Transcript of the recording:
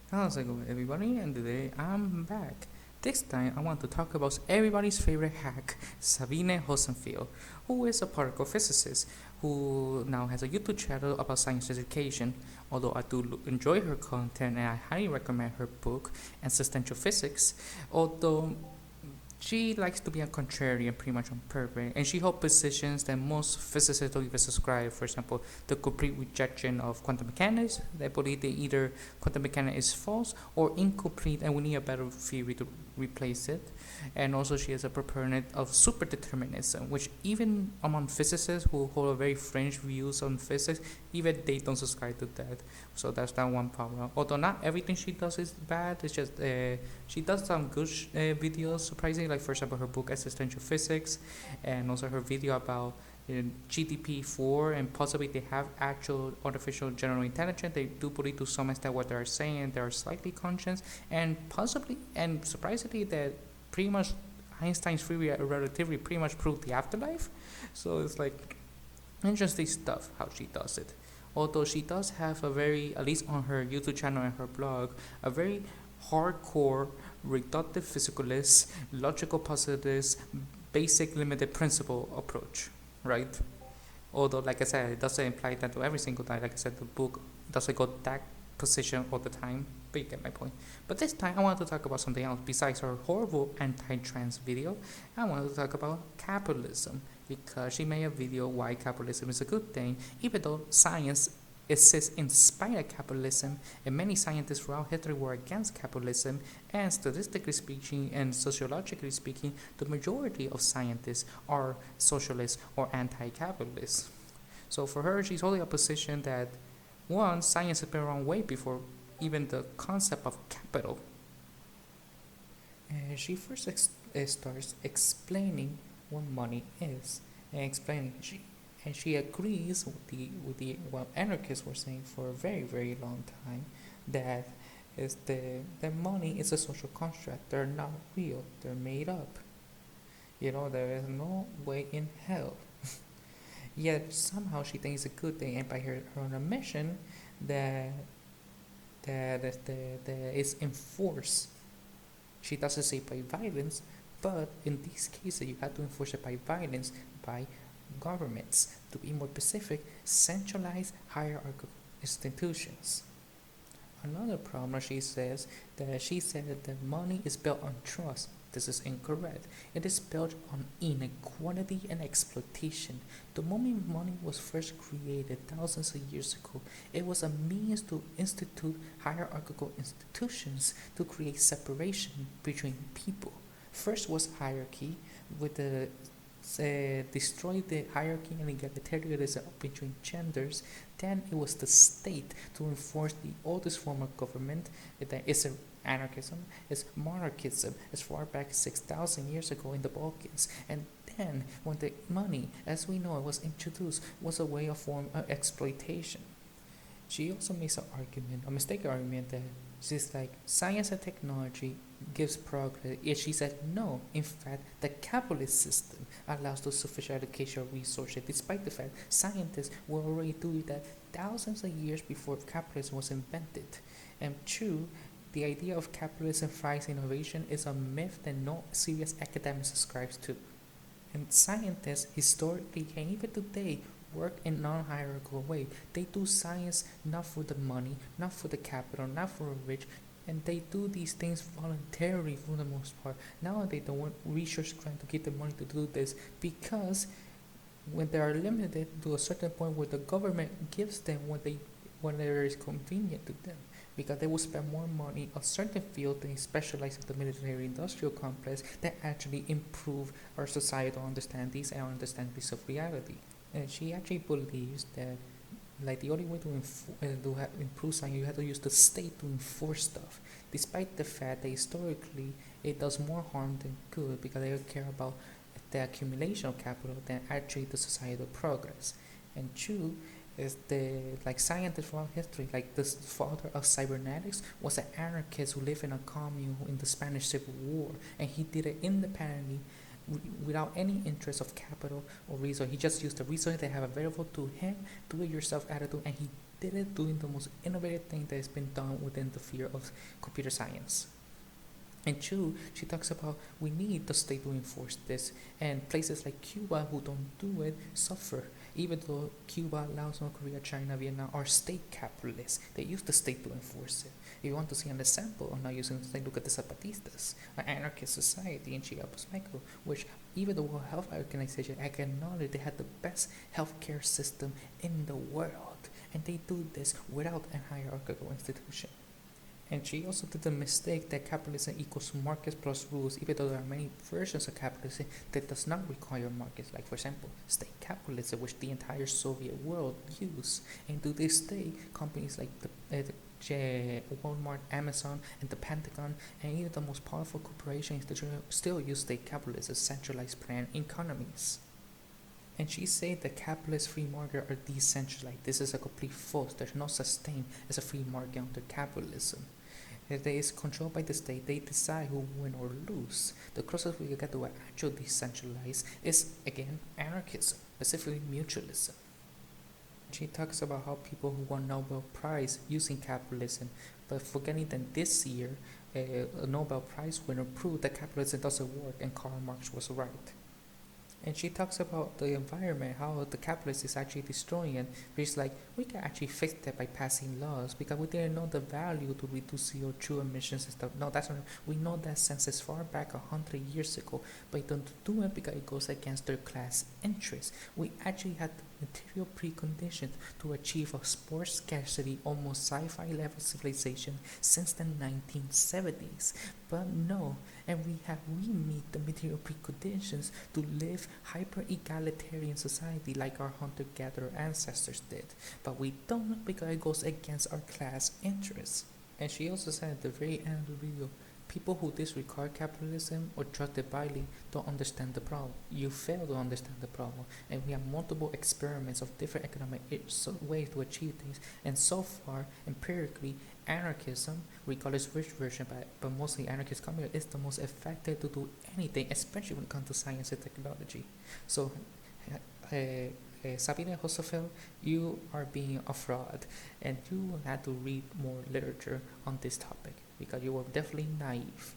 How's it going, everybody? And today I'm back. This time I want to talk about everybody's favorite hack, Sabine Hossenfelder, who is a particle physicist who now has a YouTube channel about science education. Although I do enjoy her content and I highly recommend her book, Existential Physics, although she likes to be a contrarian pretty much on purpose, and she holds positions that most physicists don't even subscribe. For example, the complete rejection of quantum mechanics. They believe that either quantum mechanics is false or incomplete, and we need a better theory to replace it. And also, she is a proponent of superdeterminism, which even among physicists who hold a very fringe views on physics, even they don't subscribe to that. So that's that one problem. Although not everything she does is bad, it's just she does some good videos, surprisingly, like for example her book Existential Physics, and also her video about GDP-4, and possibly they have actual artificial general intelligence. They do believe to some extent what they're saying, they are slightly conscious, and possibly and surprisingly that pretty much Einstein's theory of relativity pretty much proved the afterlife. So it's like interesting stuff how she does it. Although she does have a very, at least on her YouTube channel and her blog, a very hardcore reductive physicalist, logical positivist, basic limited principle approach, right? Although, like I said, it doesn't imply that to every single time. Like I said, the book doesn't go that position all the time, but you get my point. But this time, I want to talk about something else besides her horrible anti-trans video. I want to talk about capitalism, because she made a video why capitalism is a good thing, even though science exists in spite of capitalism, and many scientists throughout history were against capitalism, and statistically speaking and sociologically speaking, the majority of scientists are socialists or anti-capitalists. So for her, she's holding a position that, one, science has been around way before even the concept of capital. And she first starts explaining what money is, and explaining she agrees with the what anarchists were saying for a very long time, that is that money is a social construct. They're not real. They're made up. There is no way in hell. Yet somehow she thinks it's a good thing, and by her on a mission that is enforced. She doesn't say by violence, but in these cases you have to enforce it by violence, by governments. To be more specific, centralized hierarchical institutions. Another problem, she said that money is built on trust. This is incorrect. It is built on inequality and exploitation. The moment money was first created thousands of years ago, it was a means to institute hierarchical institutions to create separation between people. First was hierarchy, with the destroy the hierarchy and egalitarianism between genders. Then it was the state to enforce the oldest form of government. That is anarchism, is monarchism, as far back 6,000 years ago in the Balkans. And then, when the money, as we know it, was introduced, was a way of form of exploitation. She also makes a mistaken argument that she's like, science and technology gives progress. Yet she said, no, in fact, the capitalist system allows those sufficient educational resources, despite the fact scientists were already doing that thousands of years before capitalism was invented. And true, the idea of capitalism thrives innovation is a myth that no serious academic subscribes to. And scientists historically and even today work in non-hierarchical way. They do science not for the money, not for the capital, not for the rich, and they do these things voluntarily for the most part. Nowadays, they want research grant to get the money to do this, because when they are limited to a certain point where the government gives them when it is convenient to them, because they will spend more money on certain field than specialize in the military industrial complex that actually improve our societal understandings and understandings of reality. And she actually believes that, like, the only way to improve science, you have to use the state to enforce stuff, despite the fact that historically it does more harm than good, because they care about the accumulation of capital than actually the societal progress. And true is scientists throughout history, like the father of cybernetics was an anarchist who lived in a commune in the Spanish Civil War, and he did it independently without any interest of capital or resource. He just used the resources they have available to him, do it yourself attitude, and he did it doing the most innovative thing that has been done within the field of computer science. And two, she talks about we need the state to enforce this, and places like Cuba who don't do it suffer. Even though Cuba, Laos, North Korea, China, Vietnam are state capitalists, they use the state to enforce it. If you want to see an example of not using the state, look at the Zapatistas, an anarchist society in Chiapas, Mexico, which even the World Health Organization acknowledged they had the best healthcare system in the world, and they do this without a hierarchical institution. And she also did the mistake that capitalism equals markets plus rules, even though there are many versions of capitalism that does not require markets, like for example, state capitalism, which the entire Soviet world used. And to this day, companies like the Walmart, Amazon, and the Pentagon, and even the most powerful corporations still use state capitalism as centralized planned economies. And she said that capitalist free market are decentralized. This is a complete false. There's no such thing as a free market under capitalism. If it is controlled by the state, they decide who win or lose. The closest we get to an actual decentralized is, again, anarchism, specifically mutualism. She talks about how people who won Nobel Prize using capitalism, but forgetting that this year, a Nobel Prize winner proved that capitalism doesn't work and Karl Marx was right. And she talks about the environment, how the capitalist is actually destroying it. She's like, we can actually fix that by passing laws because we didn't know the value to reduce CO2 emissions and stuff. No, that's not. We know that since as far back 100 years ago, but they don't do it because it goes against their class interests. We actually had the material preconditions to achieve a sports scarcity, almost sci-fi level civilization since the 1970s. But no, and we meet the material preconditions to live hyper-egalitarian society like our hunter-gatherer ancestors did, but we don't because it goes against our class interests. And she also said at the very end of the video, people who disregard capitalism or trust it blindly don't understand the problem. You fail to understand the problem, and we have multiple experiments of different economic ways to achieve things, and so far, empirically, anarchism, regardless which version, but mostly anarchist communism, is the most effective to do anything, especially when it comes to science and technology. So, Sabine Hossenfelder, you are being a fraud, and you will have to read more literature on this topic because you were definitely naive.